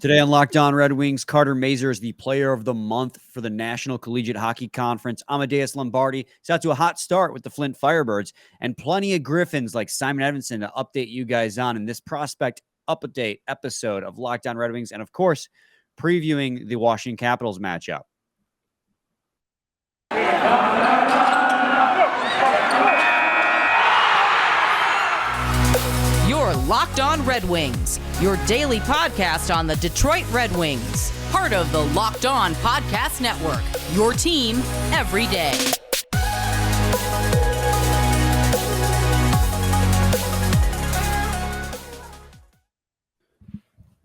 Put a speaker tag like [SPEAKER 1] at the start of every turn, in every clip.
[SPEAKER 1] Today on Locked On Red Wings, Carter Mazur is the player of the month for the National Collegiate Hockey Conference. Amadeus Lombardi is out to a hot start with the Flint Firebirds, and plenty of Griffins like Simon Edvinsson to update you guys on in this prospect update episode of Locked On Red Wings, and of course, previewing the Washington Capitals matchup.
[SPEAKER 2] You're Locked On Red Wings, your daily podcast on the Detroit Red Wings, part of the Locked On Podcast Network, your team every day.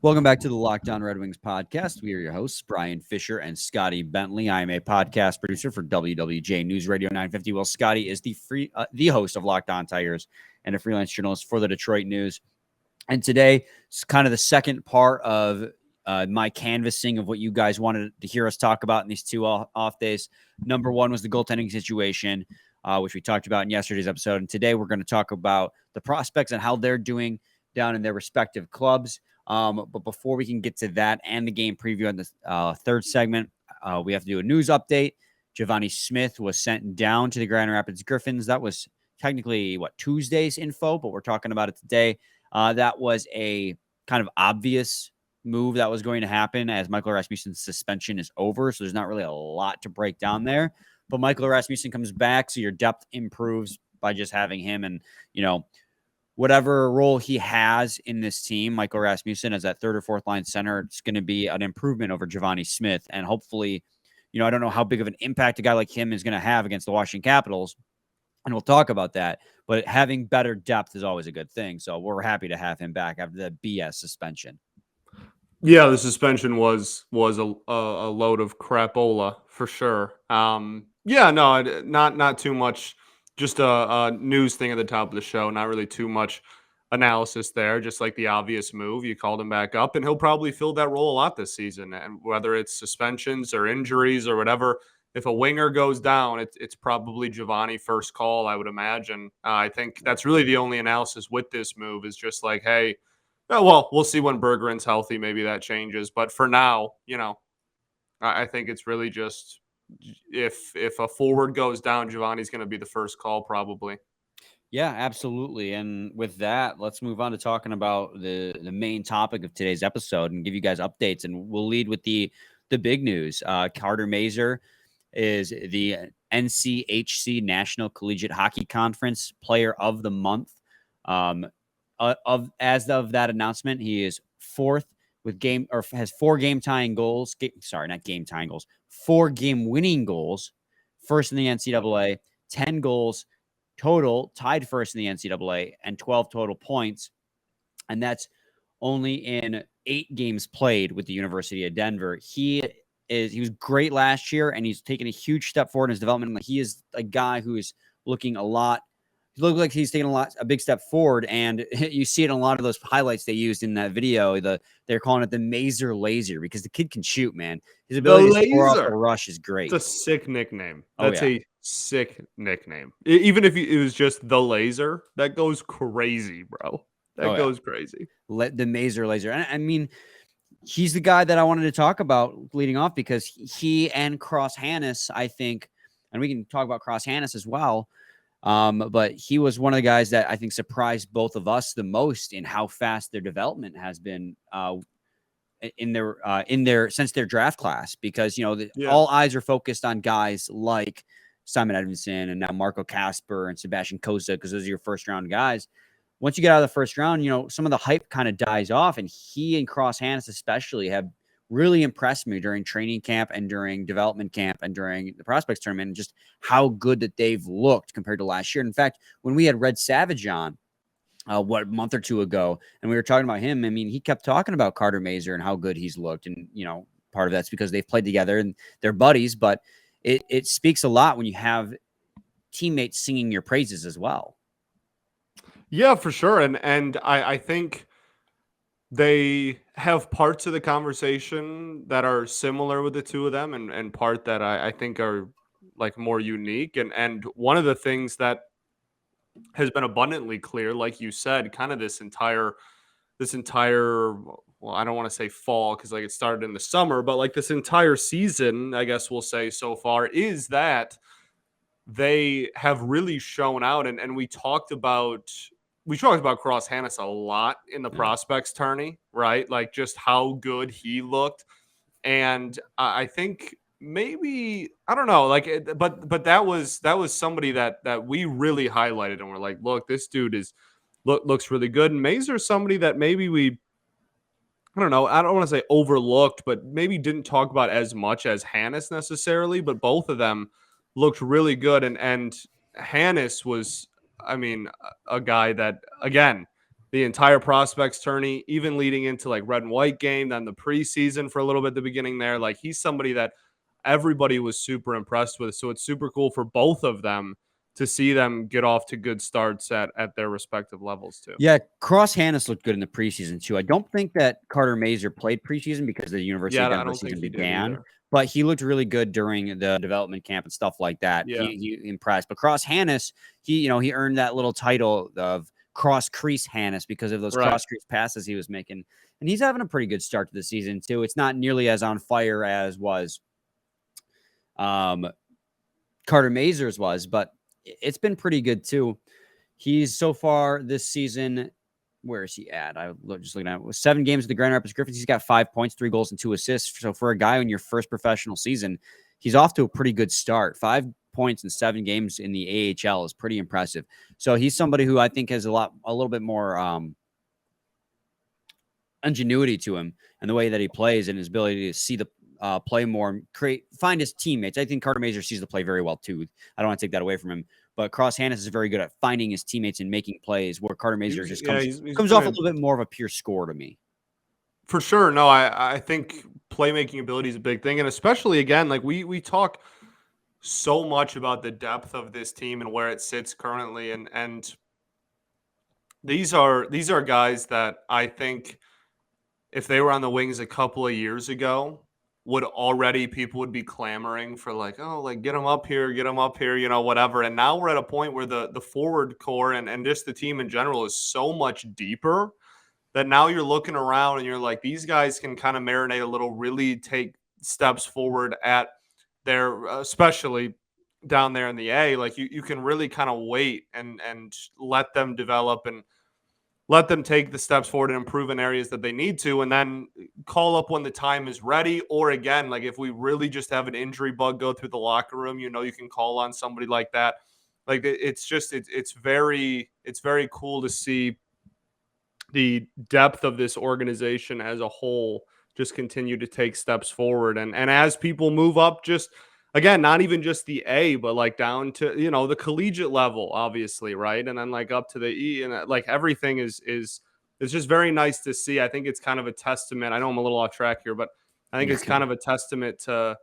[SPEAKER 1] Welcome back to the Locked On Red Wings podcast. We are your hosts, Brian Fisher and Scotty Bentley. I am a podcast producer for WWJ News Radio 950. Well, Scotty is the host of Locked On Tigers and a freelance journalist for the Detroit News. And today is kind of the second part of my canvassing of what you guys wanted to hear us talk about in these two off days. Number one was the goaltending situation, which we talked about in yesterday's episode. And today we're going to talk about the prospects and how they're doing down in their respective clubs. But before we can get to that and the game preview in the third segment, we have to do a news update. Givani Smith was sent down to the Grand Rapids Griffins. That was technically, Tuesday's info, but we're talking about it today. That was a kind of obvious move that was going to happen as Michael Rasmussen's suspension is over. So there's not really a lot to break down there. But Michael Rasmussen comes back, so your depth improves by just having him. And, whatever role he has in this team, Michael Rasmussen as that third or fourth line center, it's going to be an improvement over Givani Smith. And hopefully, I don't know how big of an impact a guy like him is going to have against the Washington Capitals. And we'll talk about that. But having better depth is always a good thing. So we're happy to have him back after the BS suspension.
[SPEAKER 3] Yeah, the suspension was a load of crapola for sure. Not too much. Just a news thing at the top of the show. Not really too much analysis there. Just like the obvious move, you called him back up, and he'll probably fill that role a lot this season. And whether it's suspensions or injuries or whatever, if a winger goes down, it's probably Givani first call, I would imagine. I think that's really the only analysis with this move is just like, hey, we'll see when Berggren's healthy. Maybe that changes. But for now, I think it's really just if a forward goes down, Givani's going to be the first call probably.
[SPEAKER 1] Yeah, absolutely. And with that, let's move on to talking about the main topic of today's episode and give you guys updates. And we'll lead with the big news. Carter Mazur is the NCHC National Collegiate Hockey Conference Player of the Month. As of that announcement, he is fourth with has 4 game tying goals. Not game tying goals. 4 game winning goals. First in the NCAA, 10 goals total, tied first in the NCAA, and 12 total points. And that's only in 8 games played with the University of Denver. He was great last year, and he's taken a huge step forward in his development. He is a guy who is looking looks like he's taking a big step forward, and you see it in a lot of those highlights they used in that video. They're calling it the Mazur Laser because the kid can shoot, man. His ability to score off the rush is great.
[SPEAKER 3] It's a sick nickname. That's a sick nickname. Even if it was just the Laser, that goes crazy, bro. That goes crazy.
[SPEAKER 1] The Mazur Laser. And I mean, he's the guy that I wanted to talk about leading off because he and Cross Hannes, I think, and we can talk about Cross Hannes as well. But he was one of the guys that I think surprised both of us the most in how fast their development has been in their since their draft class, because all eyes are focused on guys like Simon Edvinsson and now Marco Kasper and Sebastian Cossa because those are your first round guys. Once you get out of the first round, some of the hype kind of dies off, and he and Cross Hannes especially have really impressed me during training camp and during development camp and during the prospects tournament, and just how good that they've looked compared to last year. In fact, when we had Red Savage on a month or two ago, and we were talking about him, I mean, he kept talking about Carter Mazur and how good he's looked. And, part of that's because they've played together and they're buddies, but it speaks a lot when you have teammates singing your praises as well.
[SPEAKER 3] Yeah, for sure. And I think they have parts of the conversation that are similar with the two of them and part that I think are like more unique. And one of the things that has been abundantly clear, like you said, kind of this entire this entire, well, I don't want to say fall because like it started in the summer, but like this entire season, I guess we'll say so far, is that they have really shown out. And we talked about Cross Hannes a lot in the
[SPEAKER 1] Yeah.
[SPEAKER 3] prospects tourney, right? Like just how good he looked. And I think maybe I don't know, like, but that was somebody that we really highlighted, and we're like, look, this dude looks really good. And Mazur's somebody that maybe I don't know, I don't want to say overlooked, but maybe didn't talk about as much as Hannes necessarily. But both of them looked really good, and Hannes was, I mean, a guy that again. The entire prospects tourney, even leading into like red and white game, then the preseason for a little bit at the beginning there. Like he's somebody that everybody was super impressed with. So it's super cool for both of them to see them get off to good starts at their respective levels too.
[SPEAKER 1] Yeah, Cross Hannes looked good in the preseason too. I don't think that Carter Mazur played preseason because the University
[SPEAKER 3] Yeah,
[SPEAKER 1] of
[SPEAKER 3] I
[SPEAKER 1] Denver
[SPEAKER 3] don't think
[SPEAKER 1] season
[SPEAKER 3] he did
[SPEAKER 1] began,
[SPEAKER 3] either.
[SPEAKER 1] but he looked really good during the development camp and stuff like that.
[SPEAKER 3] Yeah.
[SPEAKER 1] He impressed. But Cross Hannes, he earned that little title of cross crease Hannes because of those
[SPEAKER 3] Right.
[SPEAKER 1] cross crease passes he was making, and he's having a pretty good start to the season too. It's not nearly as on fire as was Carter Mazur's was, but it's been pretty good too. He's so far this season. Where is he at? Just looking at it. With 7 games with the Grand Rapids Griffins, he's got 5 points, 3 goals, and 2 assists. So for a guy in your first professional season, he's off to a pretty good start. 5 points in 7 games in the AHL is pretty impressive. So he's somebody who I think has a little bit more ingenuity to him and the way that he plays and his ability to see the play more and find his teammates. I think Carter Mazur sees the play very well too. I don't want to take that away from him. But Cross Hannes is very good at finding his teammates and making plays, where Carter Mazur just comes off a little bit more of a pure scorer to me.
[SPEAKER 3] For sure. No, I think playmaking ability is a big thing. And especially, again, like we talk so much about the depth of this team and where it sits currently. And these are guys that I think if they were on the wings a couple of years ago, people would be clamoring for like, oh, like get them up here, whatever. And now we're at a point where the forward core and just the team in general is so much deeper that now you're looking around and you're like, these guys can kind of marinate a little, really take steps forward at their, especially down there in the A. Like you can really kind of wait and let them develop and let them take the steps forward and improve in areas that they need to, and then call up when the time is ready. Or again, like if we really just have an injury bug go through the locker room, you can call on somebody like that. Like it's very cool to see the depth of this organization as a whole just continue to take steps forward. And as people move up, just again, not even just the A, but like down to, the collegiate level, obviously. Right. And then like up to the E, and like everything is just very nice to see. I think it's kind of a testament. I know I'm a little off track here, but I think it's kind of a testament to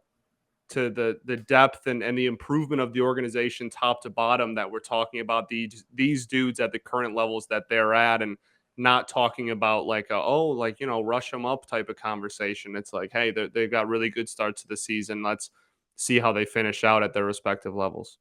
[SPEAKER 3] the depth and the improvement of the organization top to bottom that we're talking about these dudes at the current levels that they're at, and not talking about like rush them up type of conversation. It's like, hey, they've got really good starts to the season. Let's see how they finish out at their respective levels.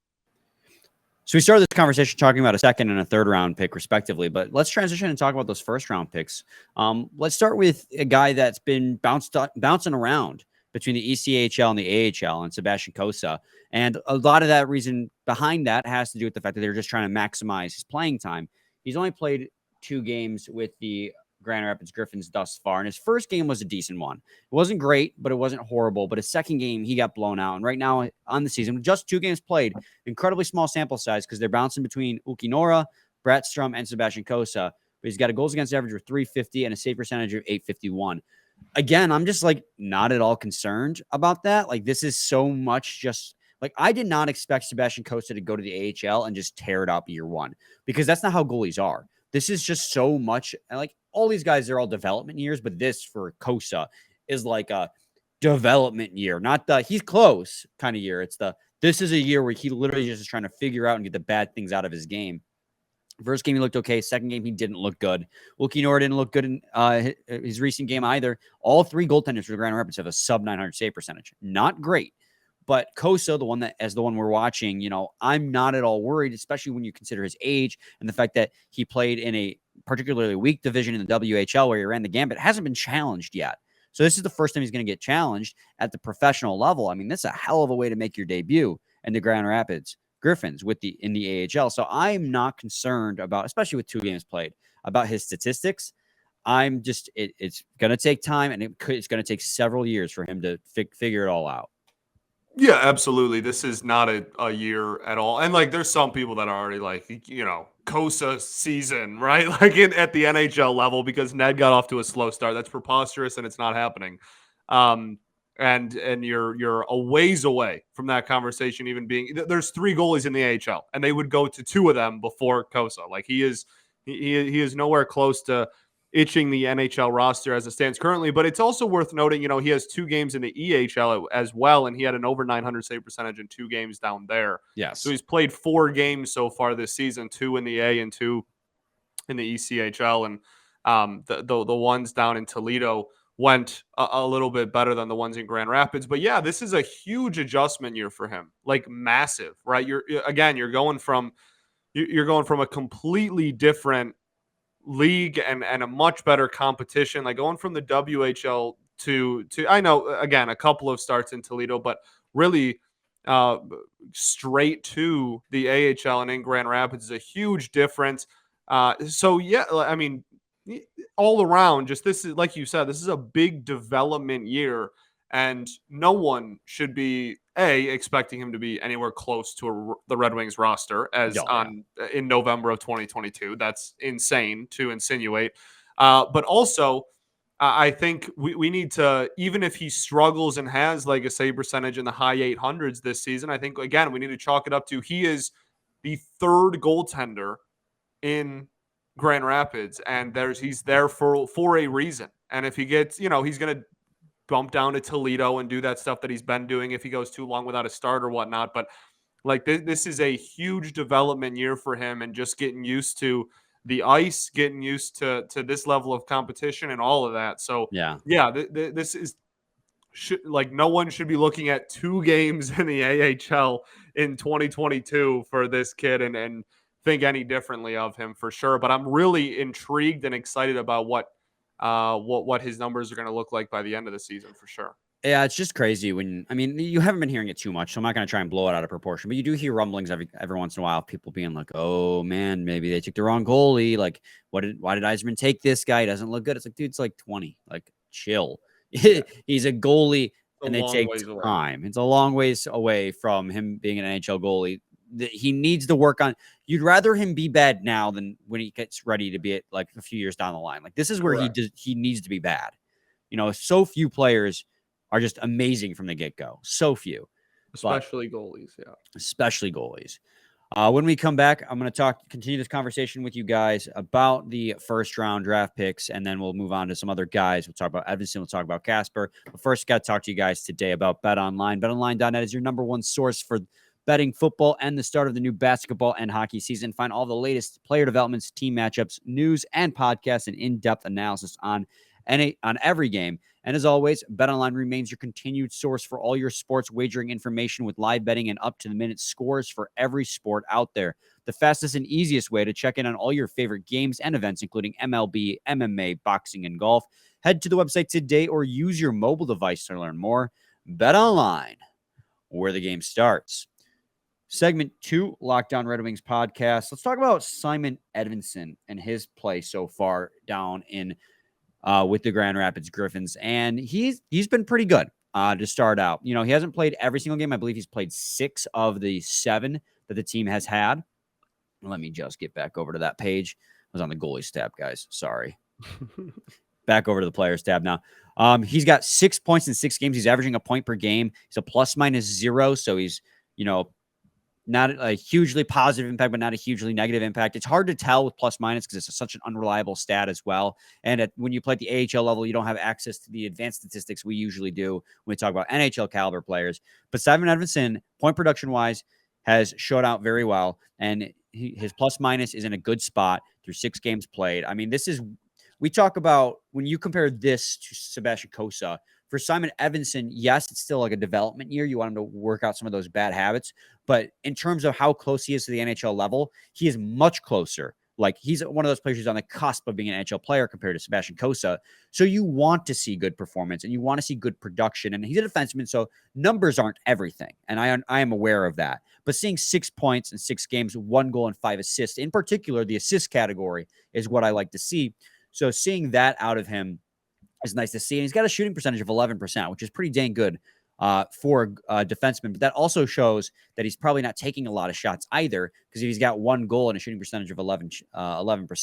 [SPEAKER 1] So we started this conversation talking about a second and a third round pick respectively, but let's transition and talk about those first round picks. Let's start with a guy that's been bouncing around between the ECHL and the AHL, and Sebastian Cossa. And a lot of that reason behind that has to do with the fact that they're just trying to maximize his playing time. He's only played 2 games with the Grand Rapids Griffins thus far, and his first game was a decent one. It wasn't great, but it wasn't horrible. But his second game, he got blown out. And right now on the season, just 2 games played, incredibly small sample size because they're bouncing between Ukinora, Bratstrom, and Sebastian Cossa. But he's got a goals against average of 350 and a save percentage of 851. Again, I'm just like not at all concerned about that. Like this is so much just like I did not expect Sebastian Cossa to go to the AHL and just tear it up year one, because that's not how goalies are. This is just so much, like all these guys are all development years, but this for Cossa is like a development year, not the he's close kind of year. It's this is a year where he literally just is trying to figure out and get the bad things out of his game. First game, he looked okay. Second game, he didn't look good. Ukinora didn't look good in his recent game either. All 3 goaltenders for the Grand Rapids have a sub 900 save percentage. Not great. But Cossa, the one we're watching, I'm not at all worried, especially when you consider his age and the fact that he played in a particularly weak division in the WHL where he ran the gambit, hasn't been challenged yet. So this is the first time he's going to get challenged at the professional level. I mean, that's a hell of a way to make your debut in the Grand Rapids Griffins in the AHL. So I'm not concerned about, especially with 2 games played, about his statistics. I'm just, it's going to take time, and it's going to take several years for him to figure it all out.
[SPEAKER 3] Yeah, absolutely. This is not a year at all. And like, there's some people that are already like, Cossa season, right? Like at the NHL level, because Ned got off to a slow start. That's preposterous, and it's not happening. And you're a ways away from that conversation even being. There's 3 goalies in the AHL, and they would go to 2 of them before Cossa. Like he is nowhere close to itching the NHL roster as it stands currently. But it's also worth noting, he has 2 games in the EHL as well, and he had an over 900 save percentage in 2 games down there.
[SPEAKER 1] Yes.
[SPEAKER 3] So he's played 4 games so far this season, 2 in the A and 2 in the ECHL. And the ones down in Toledo went a little bit better than the ones in Grand Rapids. But yeah, this is a huge adjustment year for him, like massive, right? You're going from a completely different league and a much better competition, like going from the WHL to I know, again, a couple of starts in Toledo, but really straight to the AHL and in Grand Rapids is a huge difference. So yeah, I mean, all around, just this is, like you said, this is a big development year, and no one should be expecting him to be anywhere close to the Red Wings roster in November of 2022. That's insane to insinuate. But also, I think we need to, even if he struggles and has like a save percentage in the high 800s this season, I think, again, we need to chalk it up to he is the 3rd goaltender in Grand Rapids, and he's there for a reason. And if he gets, he's going to bump down to Toledo and do that stuff that he's been doing if he goes too long without a start or whatnot. But like this is a huge development year for him, and just getting used to the ice, getting used to this level of competition and all of that. So this is like, no one should be looking at 2 games in the AHL in 2022 for this kid and think any differently of him, for sure. But I'm really intrigued and excited about what his numbers are going to look like by the end of the season, for sure.
[SPEAKER 1] Yeah, it's just crazy you haven't been hearing it too much, so I'm not going to try and blow it out of proportion, but you do hear rumblings every once in a while, people being like, oh man, maybe they took the wrong goalie. Like, why did Yzerman take this guy? He doesn't look good. It's like, dude, it's like 20, like chill. Yeah. He's a goalie, and they take time. It's a long ways away from him being an NHL goalie. He needs to work on. You'd rather him be bad now than when he gets ready to be at like a few years down the line. Like, this is where he needs to be bad. So few players are just amazing from the get-go. So few.
[SPEAKER 3] Especially goalies, yeah.
[SPEAKER 1] Especially goalies. When we come back, I'm going to continue this conversation with you guys about the first-round draft picks, and then we'll move on to some other guys. We'll talk about Edvinsson. We'll talk about Casper. But first, got to talk to you guys today about BetOnline. BetOnline.net is your number one source for betting football and the start of the new basketball and hockey season. Find all the latest player developments, team matchups, news, and podcasts, and in-depth analysis on every game. And as always, BetOnline remains your continued source for all your sports wagering information with live betting and up-to-the-minute scores for every sport out there. The fastest and easiest way to check in on all your favorite games and events, including MLB, MMA, boxing, and golf. Head to the website today or use your mobile device to learn more. BetOnline, where the game starts. Segment 2, Locked On Red Wings podcast. Let's talk about Simon Edvinsson and his play so far down in with the Grand Rapids Griffins, and he's been pretty good to start out. He hasn't played every single game. I believe he's played 6 of the 7 that the team has had. Let me just get back over to that page. I was on the goalies tab, guys. Sorry. Back over to the players tab now. He's got 6 points in 6 games. He's averaging a point per game. He's a +/-0, so he's not a hugely positive impact, but not a hugely negative impact. It's hard to tell with +- because it's such an unreliable stat as well. And when you play at the AHL level, you don't have access to the advanced statistics we usually do when we talk about NHL caliber players. But Simon Edvinsson, point production wise, has showed out very well. And his +- is in a good spot through 6 games played. I mean, we talk about when you compare this to Sebastian Cossa. For Simon Edvinsson, yes, it's still like a development year. You want him to work out some of those bad habits. But in terms of how close he is to the NHL level, he is much closer, Like, he's one of those players who's on the cusp of being an NHL player compared to Sebastian Cossa. So you want to see good performance and you want to see good production. And he's a defenseman, so numbers aren't everything. And I am aware of that. But seeing 6 points in 6 games, 1 goal and 5 assists, in particular, the assist category is what I like to see. So seeing that out of him is nice to see. And he's got a shooting percentage of 11%, which is pretty dang good for a defenseman. But that also shows that he's probably not taking a lot of shots either, because if he's got 1 goal and a shooting percentage of 11%,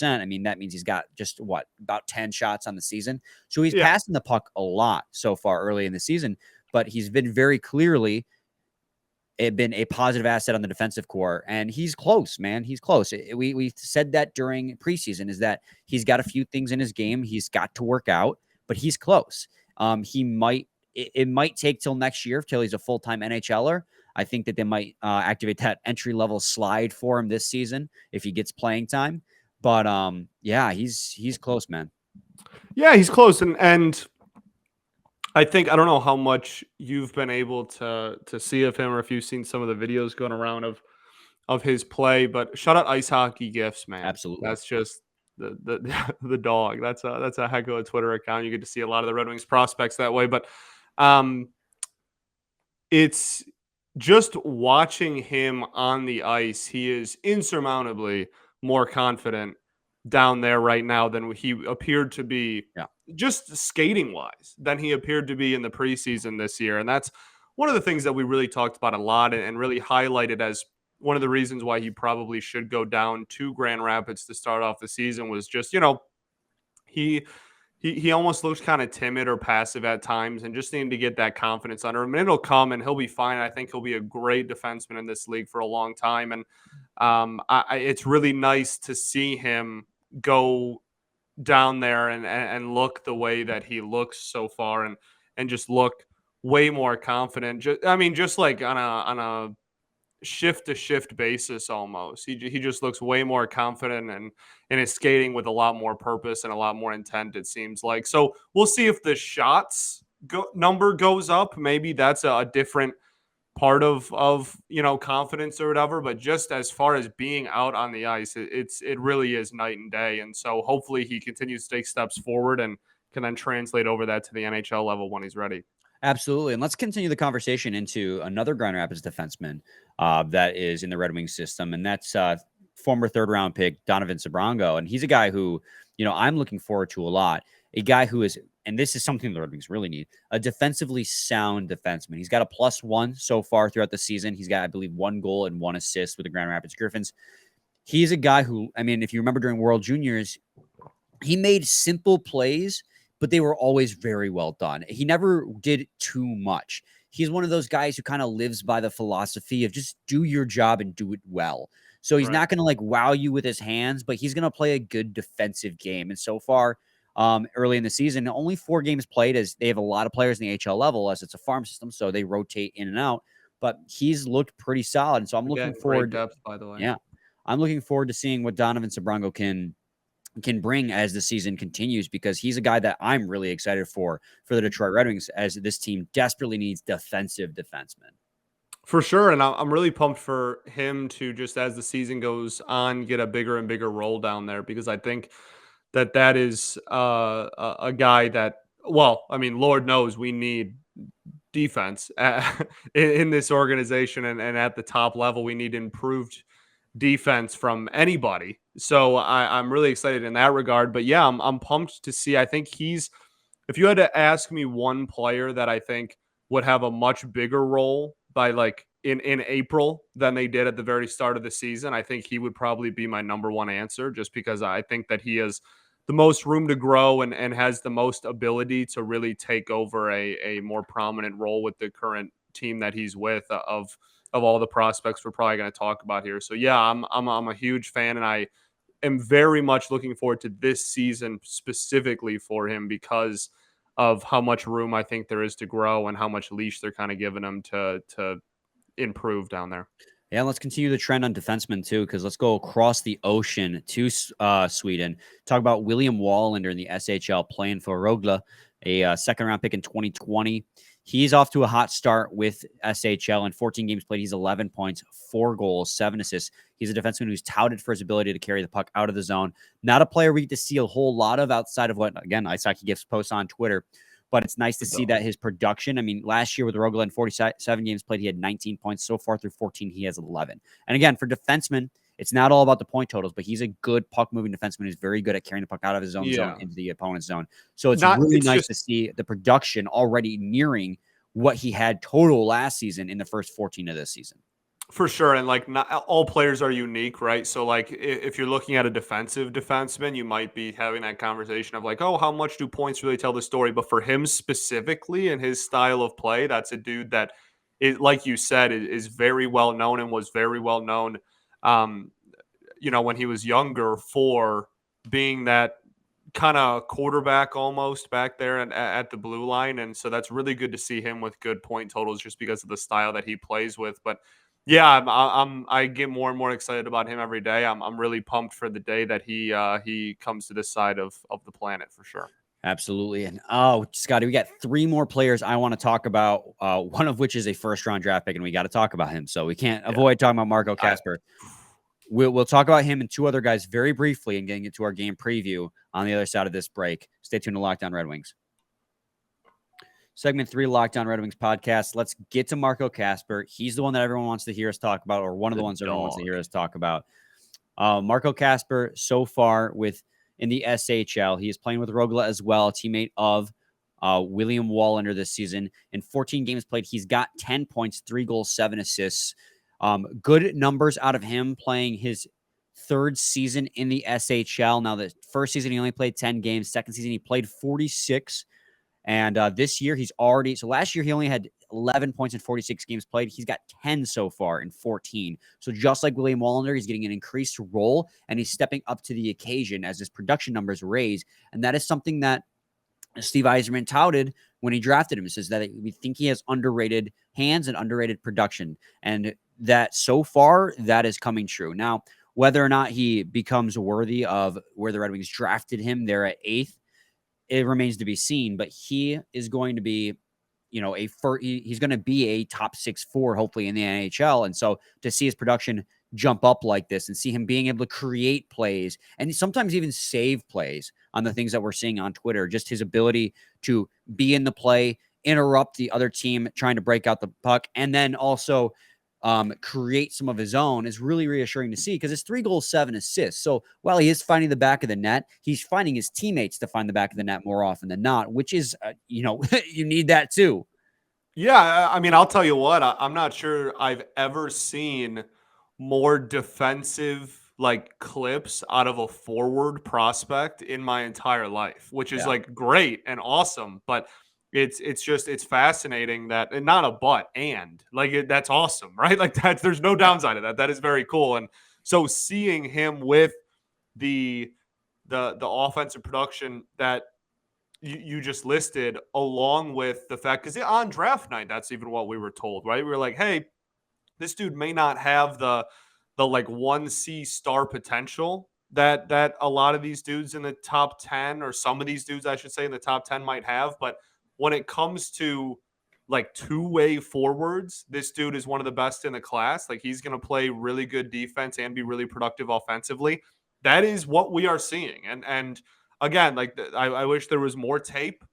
[SPEAKER 1] I mean, that means he's got just about 10 shots on the season. So he's passing the puck a lot so far early in the season, but he's been very clearly been a positive asset on the defensive core, and he's close, man. He's close. We said that during preseason, is that he's got a few things in his game he's got to work out, but he's close. It might take till next year till he's a full-time NHLer. I think that they might activate that entry-level slide for him this season if he gets playing time. But yeah, he's close, man.
[SPEAKER 3] Yeah, he's close, and I think, I don't know how much you've been able to see of him, or if you've seen some of the videos going around of his play, but shout out Ice Hockey Gifts, man.
[SPEAKER 1] Absolutely.
[SPEAKER 3] That's just the dog. That's a heck of a Twitter account. You get to see a lot of the Red Wings prospects that way, but it's just watching him on the ice. He is insurmountably more confident down there right now than he appeared to be, just skating wise, than he appeared to be in the preseason this year. And that's one of the things that we really talked about a lot and really highlighted as one of the reasons why he probably should go down to Grand Rapids to start off the season, was just, he almost looks kind of timid or passive at times, and just needing to get that confidence under him. And it'll come, and he'll be fine. I think he'll be a great defenseman in this league for a long time. And it's really nice to see him go down there and look the way that he looks so far, and just look way more confident. Just like on a shift-to-shift basis almost. He just looks way more confident and is skating with a lot more purpose and a lot more intent, it seems like. So we'll see if the shots number goes up. Maybe that's a different part of confidence or whatever, but just as far as being out on the ice, it really is night and day. And so hopefully he continues to take steps forward and can then translate over that to the NHL level when he's ready.
[SPEAKER 1] Absolutely. And let's continue the conversation into another Grand Rapids defenseman that is in the Red Wings system, and that's former 3rd-round pick Donovan Sebrango. And he's a guy who, I'm looking forward to a lot. A guy who is, and this is something the Red Wings really need, a defensively sound defenseman. He's got a +1 so far throughout the season. He's got, I believe, 1 goal and 1 assist with the Grand Rapids Griffins. He's a guy who, if you remember during World Juniors, he made simple plays, but they were always very well done. He never did too much. He's one of those guys who kind of lives by the philosophy of just do your job and do it well. So he's not going to wow you with his hands, but he's going to play a good defensive game. And so far, early in the season, only 4 games played, as they have a lot of players in the AHL level, as it's a farm system, so they rotate in and out. But he's looked pretty solid, and so I'm looking forward.
[SPEAKER 3] Great depth, by the way.
[SPEAKER 1] Yeah, I'm looking forward to seeing what Donovan Sebrango can bring as the season continues, because he's a guy that I'm really excited for the Detroit Red Wings, as this team desperately needs defensive defensemen.
[SPEAKER 3] For sure, and I'm really pumped for him to, just as the season goes on, get a bigger and bigger role down there, because I think that is a guy that, Lord knows we need defense in this organization, and at the top level, we need improved defense from anybody. So I'm really excited in that regard. But yeah, I'm pumped to see. I think if you had to ask me one player that I think would have a much bigger role by in April than they did at the very start of the season, I think he would probably be my number one answer, just because I think that he has the most room to grow and has the most ability to really take over a more prominent role with the current team that he's with, of all the prospects we're probably going to talk about here. So yeah, I'm a huge fan, and I am very much looking forward to this season specifically for him, because of how much room I think there is to grow and how much leash they're kind of giving him to improve down there.
[SPEAKER 1] Yeah, let's continue the trend on defensemen too, because let's go across the ocean to Sweden. Talk about William Wallander in the SHL playing for Rögle, a second-round pick in 2020. He's off to a hot start with SHL. In 14 games played, he's 11 points, 4 goals, 7 assists. He's a defenseman who's touted for his ability to carry the puck out of the zone. Not a player we get to see a whole lot of outside of what, again, Ice Hockey Gifts posts on Twitter. But it's nice to see that his production, I mean, last year with Rögle in 47 games played, he had 19 points. So far through 14, he has 11. And again, for defensemen, it's not all about the point totals, but he's a good puck-moving defenseman who's very good at carrying the puck out of his own zone into the opponent's zone. So it's really nice to see the production already nearing what he had total last season in the first 14 of this season.
[SPEAKER 3] For sure. And like not all players are unique, right? So like if you're looking at a defensive defenseman, you might be having that conversation of like, oh, how much do points really tell the story? But for him specifically and his style of play, that's a dude that is, like you said, is very well known and was very well known, when he was younger for being that kind of quarterback almost back there and at the blue line. And so that's really good to see him with good point totals just because of the style that he plays with. But yeah, I get more and more excited about him every day. I'm really pumped for the day that he comes to this side of the planet for sure.
[SPEAKER 1] Absolutely. And Scotty, we got 3 more players I want to talk about. One of which is a first-round draft pick, and we got to talk about him. So we can't avoid talking about Marco Kasper. We'll talk about him and 2 other guys very briefly and getting into our game preview on the other side of this break. Stay tuned to Locked On Red Wings. Segment 3, Locked On Red Wings podcast. Let's get to Marco Kasper. He's the one that everyone wants to hear us talk about, or one of the ones everyone wants to hear us talk about. Marco Kasper, so far in the SHL, he is playing with Rögle as well, a teammate of William Wallander this season. In 14 games played, he's got 10 points, 3 goals, 7 assists. Good numbers out of him playing his 3rd season in the SHL. Now, the first season, he only played 10 games. Second season, he played 46. And this year, so last year, he only had 11 points in 46 games played. He's got 10 so far in 14. So just like William Wallander, he's getting an increased role, and he's stepping up to the occasion as his production numbers raise. And that is something that Steve Yzerman touted when he drafted him. He says that we think he has underrated hands and underrated production. And that so far, that is coming true. Now, whether or not he becomes worthy of where the Red Wings drafted him, they're at 8th. It remains to be seen, but he is going to be, he's going to be a top 6 forward, hopefully in the NHL. And so to see his production jump up like this and see him being able to create plays and sometimes even save plays on the things that we're seeing on Twitter, just his ability to be in the play, interrupt the other team trying to break out the puck, and then also create some of his own is really reassuring to see because it's 3 goals, 7 assists. So while he is finding the back of the net, he's finding his teammates to find the back of the net more often than not, which is, you need that too.
[SPEAKER 3] Yeah, I mean, I'll tell you what, I'm not sure I've ever seen more defensive like clips out of a forward prospect in my entire life, which is like great and awesome, but it's fascinating that, and not a but, and like that's awesome, right? Like there's no downside of that. That is very cool. And so seeing him with the offensive production that you just listed, along with the fact, because on draft night, that's even what we were told, right? We were like, hey, this dude may not have the like 1C star potential that a lot of these dudes in the top 10, or some of these dudes, I should say, in the top 10 might have, but when it comes to like 2-way forwards, this dude is one of the best in the class. Like he's going to play really good defense and be really productive offensively. That is what we are seeing. And again, like I wish there was more tape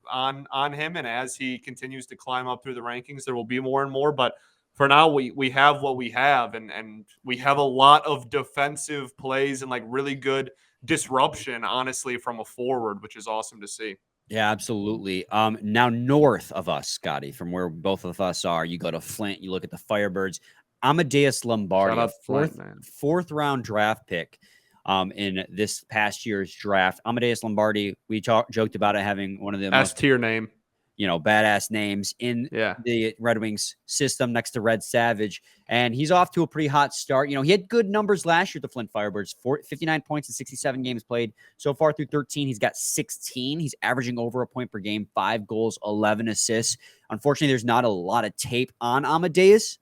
[SPEAKER 3] on him. And as he continues to climb up through the rankings, there will be more and more. But for now, we have what we have, and we have a lot of defensive plays and like really good disruption, honestly, from a forward, which is awesome to see.
[SPEAKER 1] Yeah, absolutely. Now north of us, Scotty, from where both of us are, you go to Flint, you look at the Firebirds. Amadeus Lombardi, fourth round draft pick in this past year's draft. Amadeus Lombardi, we joked about it having one of the
[SPEAKER 3] S-tier name.
[SPEAKER 1] Badass names in the Red Wings system next to Red Savage. And he's off to a pretty hot start. He had good numbers last year at the Flint Firebirds, 59 points in 67 games played. So far through 13, he's got 16. He's averaging over a point per game, 5 goals, 11 assists. Unfortunately, there's not a lot of tape on Amadeus.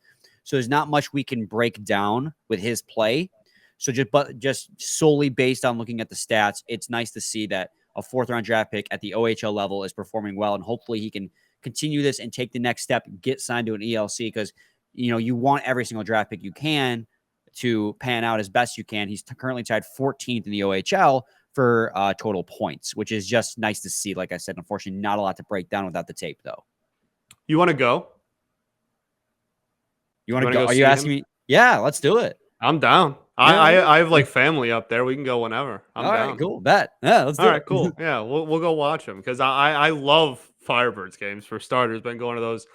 [SPEAKER 1] So there's not much we can break down with his play. So just solely based on looking at the stats, it's nice to see that a 4th-round draft pick at the OHL level is performing well, and hopefully he can continue this and take the next step, get signed to an ELC, because you want every single draft pick you can to pan out as best you can. He's currently tied 14th in the OHL for total points, which is just nice to see. Like I said, unfortunately, not a lot to break down without the tape, though.
[SPEAKER 3] You want to go?
[SPEAKER 1] You want to go? Are you asking me? Yeah, let's do it.
[SPEAKER 3] I'm down. I have like family up there. We can go whenever. I'm
[SPEAKER 1] All
[SPEAKER 3] down.
[SPEAKER 1] right, cool. Bet. Yeah, let's do it.
[SPEAKER 3] All right, cool. Yeah, we'll go watch them because I love Firebirds games for starters. Been going to those.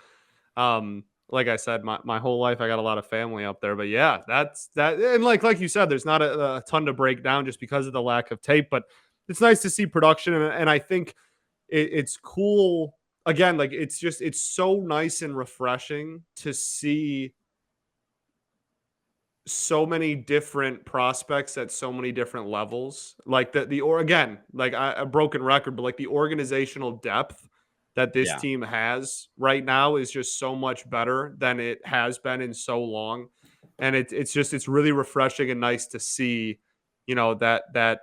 [SPEAKER 3] Like I said, my whole life I got a lot of family up there. But yeah, that's that. And like you said, there's not a ton to break down just because of the lack of tape. But it's nice to see production, and I think it's cool. Again, like it's so nice and refreshing to see so many different prospects at so many different levels. Like again, like a broken record, but like the organizational depth that this team has right now is just so much better than it has been in so long. And it's really refreshing and nice to see, that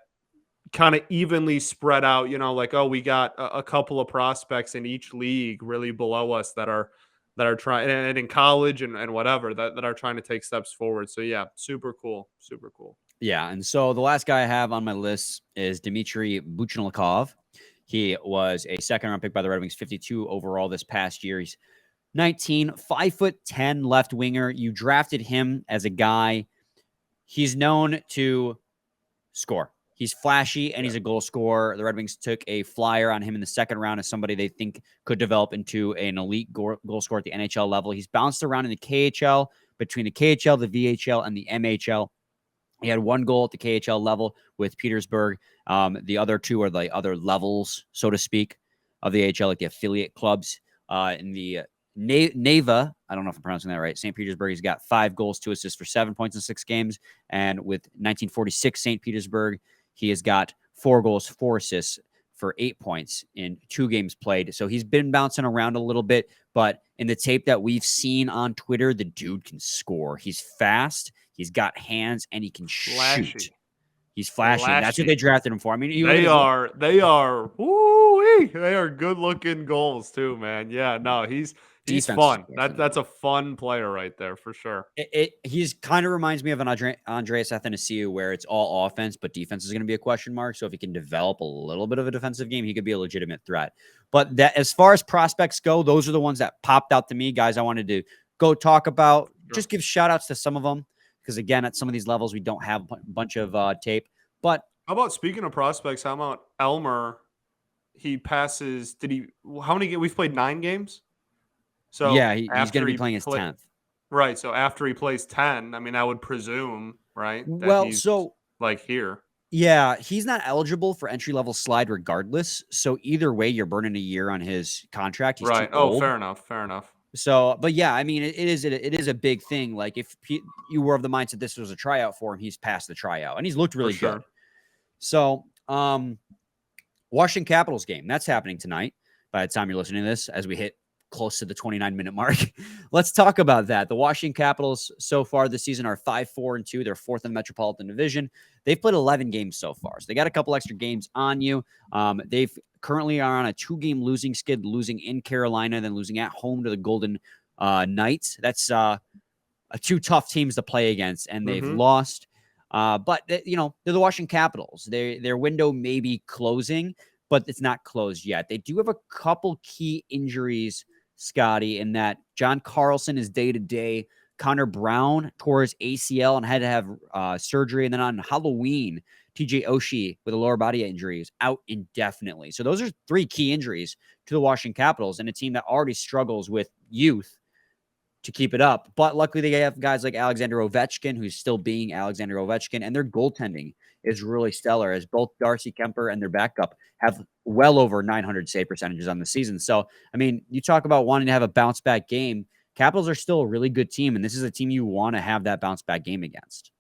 [SPEAKER 3] kind of evenly spread out, like, oh, we got a couple of prospects in each league really below us that are trying, and in college and whatever, that are trying to take steps forward. So yeah, super cool. Super cool.
[SPEAKER 1] Yeah. And so the last guy I have on my list is Dmitry Buchnikov. He was a 2nd-round pick by the Red Wings, 52 overall this past year. He's 19, 5'10" left winger. You drafted him as a guy. He's known to score. He's flashy and he's a goal scorer. The Red Wings took a flyer on him in the 2nd round as somebody they think could develop into an elite goal scorer at the NHL level. He's bounced around in the KHL, between the KHL, the VHL, and the MHL. He had 1 goal at the KHL level with Petersburg. The other 2 are the other levels, so to speak, of the AHL, like the affiliate clubs. In the Neva, I don't know if I'm pronouncing that right, St. Petersburg, he's got 5 goals, 2 assists for 7 points in 6 games. And with 1946 St. Petersburg, he has got 4 goals, 4 assists for 8 points in 2 games played. So he's been bouncing around a little bit, but in the tape that we've seen on Twitter, the dude can score. He's fast, he's got hands, and he can shoot. He's flashy. That's what they drafted him for. I mean,
[SPEAKER 3] they are good looking goals too, man. Yeah, no, he's fun. That's a fun player right there for sure.
[SPEAKER 1] He's kind of reminds me of an Andreas Athanasiou, where it's all offense, but defense is going to be a question mark. So if he can develop a little bit of a defensive game, he could be a legitimate threat. But that, as far as prospects go, those are the ones that popped out to me, guys. I wanted to go talk about, just give shout outs to some of them. Because again, at some of these levels, we don't have a bunch of tape. But
[SPEAKER 3] how about, speaking of prospects, how about Elmer? He passes. How many games? We've played 9 games. So
[SPEAKER 1] yeah, he's going to be playing his 10th.
[SPEAKER 3] Right. So after he plays 10, I mean, I would presume, right?
[SPEAKER 1] Well, so
[SPEAKER 3] like here.
[SPEAKER 1] Yeah, he's not eligible for entry-level slide regardless. So either way, you're burning a year on his contract. He's
[SPEAKER 3] right.
[SPEAKER 1] Too old.
[SPEAKER 3] Fair enough.
[SPEAKER 1] So, but yeah, I mean, it is a big thing. Like if you were of the mindset this was a tryout for him, he's passed the tryout and he's looked really good. So, Washington Capitals game, that's happening tonight by the time you're listening to this, as we hit close to the 29-minute mark. Let's talk about that. The Washington Capitals so far this season are 5-4-2. They're 4th in the Metropolitan Division. They've played 11 games so far. So they got a couple extra games on you. They've currently are on a 2-game losing skid, losing in Carolina, then losing at home to the Golden Knights. That's 2 tough teams to play against, and they've lost. But they're the Washington Capitals. Their window may be closing, but it's not closed yet. They do have a couple key injuries, Scotty, in that John Carlson is day-to-day. Connor Brown tore his ACL and had to have surgery. And then on Halloween, TJ Oshie with a lower body injury is out indefinitely. So those are 3 key injuries to the Washington Capitals and a team that already struggles with youth to keep it up. But luckily they have guys like Alexander Ovechkin, who's still being Alexander Ovechkin, and their goaltending is really stellar, as both Darcy Kemper and their backup have well over 900 save percentages on the season. So, I mean, you talk about wanting to have a bounce back game. Capitals are still a really good team, and this is a team you want to have that bounce back game against.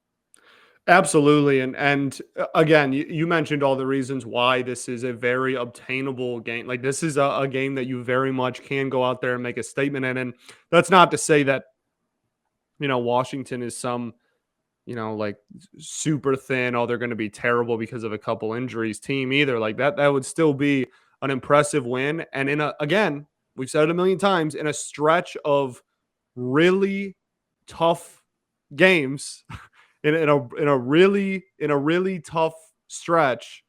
[SPEAKER 3] Absolutely. And again, you mentioned all the reasons why this is a very obtainable game. Like, this is a game that you very much can go out there and make a statement in. And that's not to say that Washington is some, like super thin, oh, they're going to be terrible because of a couple injuries team either. Like that would still be an impressive win. And again, we've said it a million times, in a stretch of really tough games, in a really tough stretch,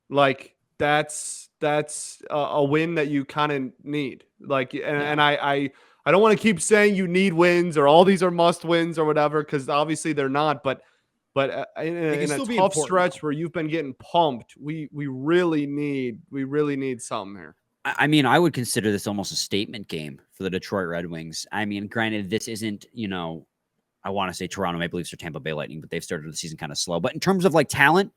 [SPEAKER 3] like that's a win that you kind of need. Like, and I don't want to keep saying you need wins or all these are must wins or whatever, because obviously they're not. But in a tough stretch where you've been getting pumped, we really need something here.
[SPEAKER 1] I mean, I would consider this almost a statement game for the Detroit Red Wings. I mean, granted, this isn't, I want to say Toronto Maple Leafs or Tampa Bay Lightning, but they've started the season kind of slow. But in terms of like talent,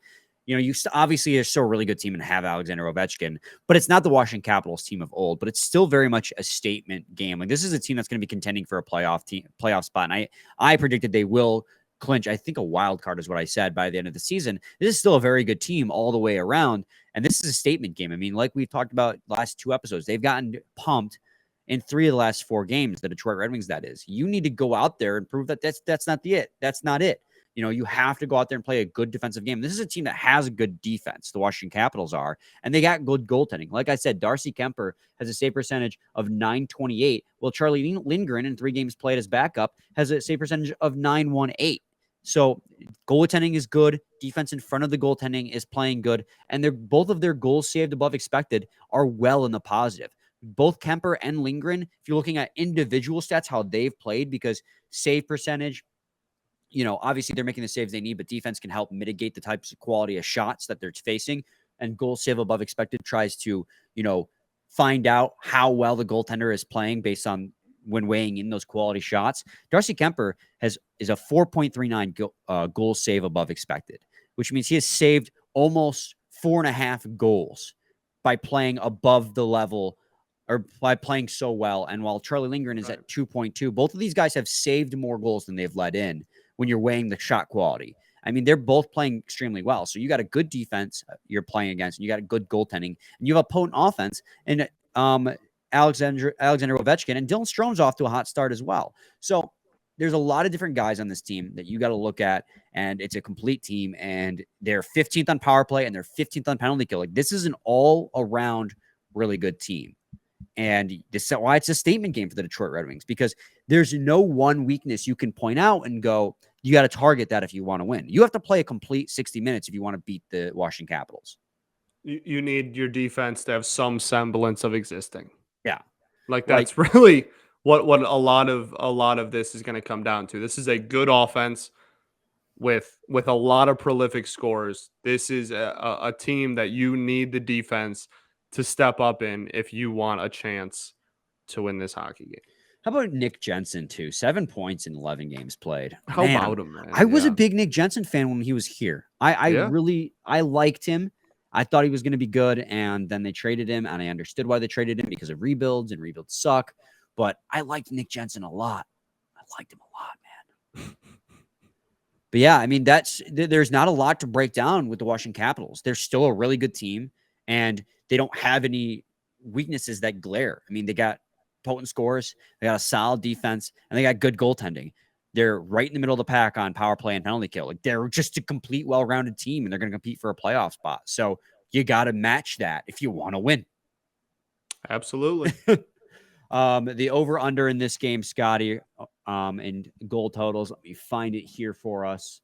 [SPEAKER 1] you obviously are still a really good team and have Alexander Ovechkin, but it's not the Washington Capitals team of old, but it's still very much a statement game. Like, this is a team that's going to be contending for a playoff spot. And I predicted they will clinch, I think, a wild card is what I said, by the end of the season. This is still a very good team all the way around. And this is a statement game. I mean, like we've talked about last 2 episodes, they've gotten pumped in 3 of the last 4 games, the Detroit Red Wings, that is. You need to go out there and prove that that's not it. That's not it. You have to go out there and play a good defensive game. This is a team that has a good defense, the Washington Capitals are, and they got good goaltending. Like I said, Darcy Kemper has a save percentage of .928, while Charlie Lindgren, in 3 games played as backup, has a save percentage of .918. So goaltending is good. Defense in front of the goaltending is playing good. And both of their goals saved above expected are well in the positive. Both Kemper and Lindgren, if you're looking at individual stats, how they've played, because save percentage, obviously they're making the saves they need, but defense can help mitigate the types of quality of shots that they're facing. And goal save above expected tries to, find out how well the goaltender is playing based on when weighing in those quality shots. Darcy Kemper is a 4.39 goal save above expected, which means he has saved almost 4.5 goals by playing above the level, or by playing so well. And while Charlie Lindgren is at 2.2, both of these guys have saved more goals than they've let in when you're weighing the shot quality. I mean, they're both playing extremely well. So you got a good defense you're playing against, and you got a good goaltending, and you have a potent offense. And Alexander Ovechkin, and Dylan Strome's off to a hot start as well. So there's a lot of different guys on this team that you got to look at, and it's a complete team, and they're 15th on power play and they're 15th on penalty kill. Like, this is an all-around really good team. And this is why it's a statement game for the Detroit Red Wings, because there's no one weakness you can point out and go, you got to target that if you want to win. You have to play a complete 60 minutes if you want to beat the Washington Capitals.
[SPEAKER 3] You need your defense to have some semblance of existing.
[SPEAKER 1] Yeah.
[SPEAKER 3] Like, that's really what a lot of this is going to come down to. This is a good offense with a lot of prolific scorers. This is a team that you need the defense to step up in if you want a chance to win this hockey game.
[SPEAKER 1] How about Nick Jensen, too? 7 points in 11 games played.
[SPEAKER 3] How about him, man?
[SPEAKER 1] I was a big Nick Jensen fan when he was here. I liked him. I thought he was going to be good, and then they traded him, and I understood why they traded him, because of rebuilds, and rebuilds suck. But I liked Nick Jensen a lot. I liked him a lot, man. But yeah, I mean, there's not a lot to break down with the Washington Capitals. They're still a really good team, and they don't have any weaknesses that glare. I mean, they got potent scores, they got a solid defense, and they got good goaltending. They're right in the middle of the pack on power play and penalty kill. Like, they're just a complete, well-rounded team, and they're going to compete for a playoff spot. So you got to match that if you want to win.
[SPEAKER 3] Absolutely.
[SPEAKER 1] The over-under in this game, Scotty, and goal totals. Let me find it here for us.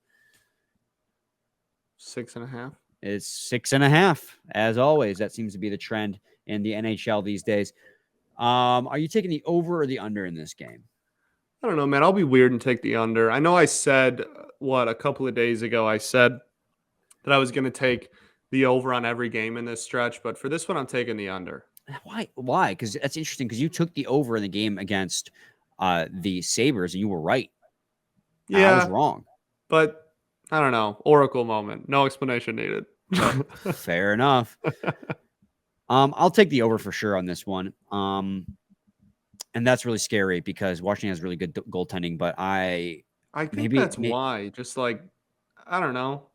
[SPEAKER 3] 6.5.
[SPEAKER 1] It's 6.5. As always, that seems to be the trend in the NHL these days. Are you taking the over or the under in this game?
[SPEAKER 3] I don't know, man. I'll be weird and take the under. I know I said, a couple of days ago, I said that I was going to take the over on every game in this stretch, but for this one, I'm taking the under.
[SPEAKER 1] Why? Because that's interesting, because you took the over in the game against the Sabres, and you were right.
[SPEAKER 3] Yeah.
[SPEAKER 1] I was wrong.
[SPEAKER 3] But I don't know. Oracle moment. No explanation needed.
[SPEAKER 1] Fair enough. I'll take the over for sure on this one. And that's really scary because Washington has really good goaltending, but I
[SPEAKER 3] think that's why. Just like, I don't know.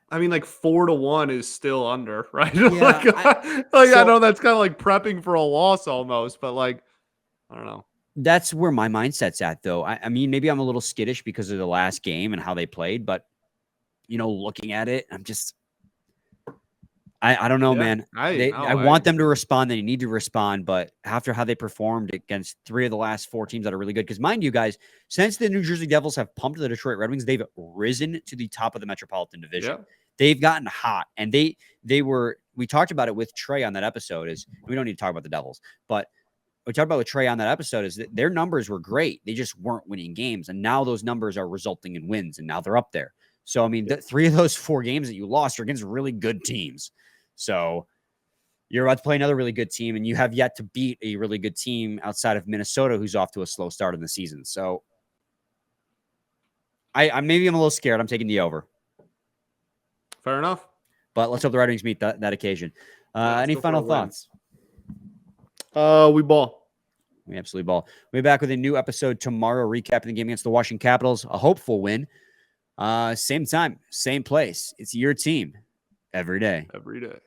[SPEAKER 3] I mean, like 4-1 is still under, right? Yeah, I know that's kind of like prepping for a loss almost, but like, I don't know.
[SPEAKER 1] That's where my mindset's at, though. I mean, maybe I'm a little skittish because of the last game and how they played, but looking at it, I'm just, I don't know,
[SPEAKER 3] Yeah,
[SPEAKER 1] man. I
[SPEAKER 3] I
[SPEAKER 1] want them to respond. They need to respond, but after how they performed against 3 of the last 4 teams that are really good, because mind you, guys, since the New Jersey Devils have pumped the Detroit Red Wings, they've risen to the top of the Metropolitan Division.
[SPEAKER 3] Yeah.
[SPEAKER 1] They've gotten hot, and we talked about it with Trey on that episode. Is we don't need to talk about the Devils, but we talked about with Trey on that episode is that their numbers were great. They just weren't winning games, and now those numbers are resulting in wins, and now they're up there. So I mean, 3 of those 4 games that you lost are against really good teams. So you're about to play another really good team, and you have yet to beat a really good team outside of Minnesota, who's off to a slow start in the season. So I'm a little scared. I'm taking the over.
[SPEAKER 3] Fair enough.
[SPEAKER 1] But let's hope the Red Wings meet that occasion. Any final thoughts?
[SPEAKER 3] We ball.
[SPEAKER 1] We absolutely ball. We'll be back with a new episode tomorrow, recapping the game against the Washington Capitals. A hopeful win. Same time, same place. It's your team every day.
[SPEAKER 3] Every day.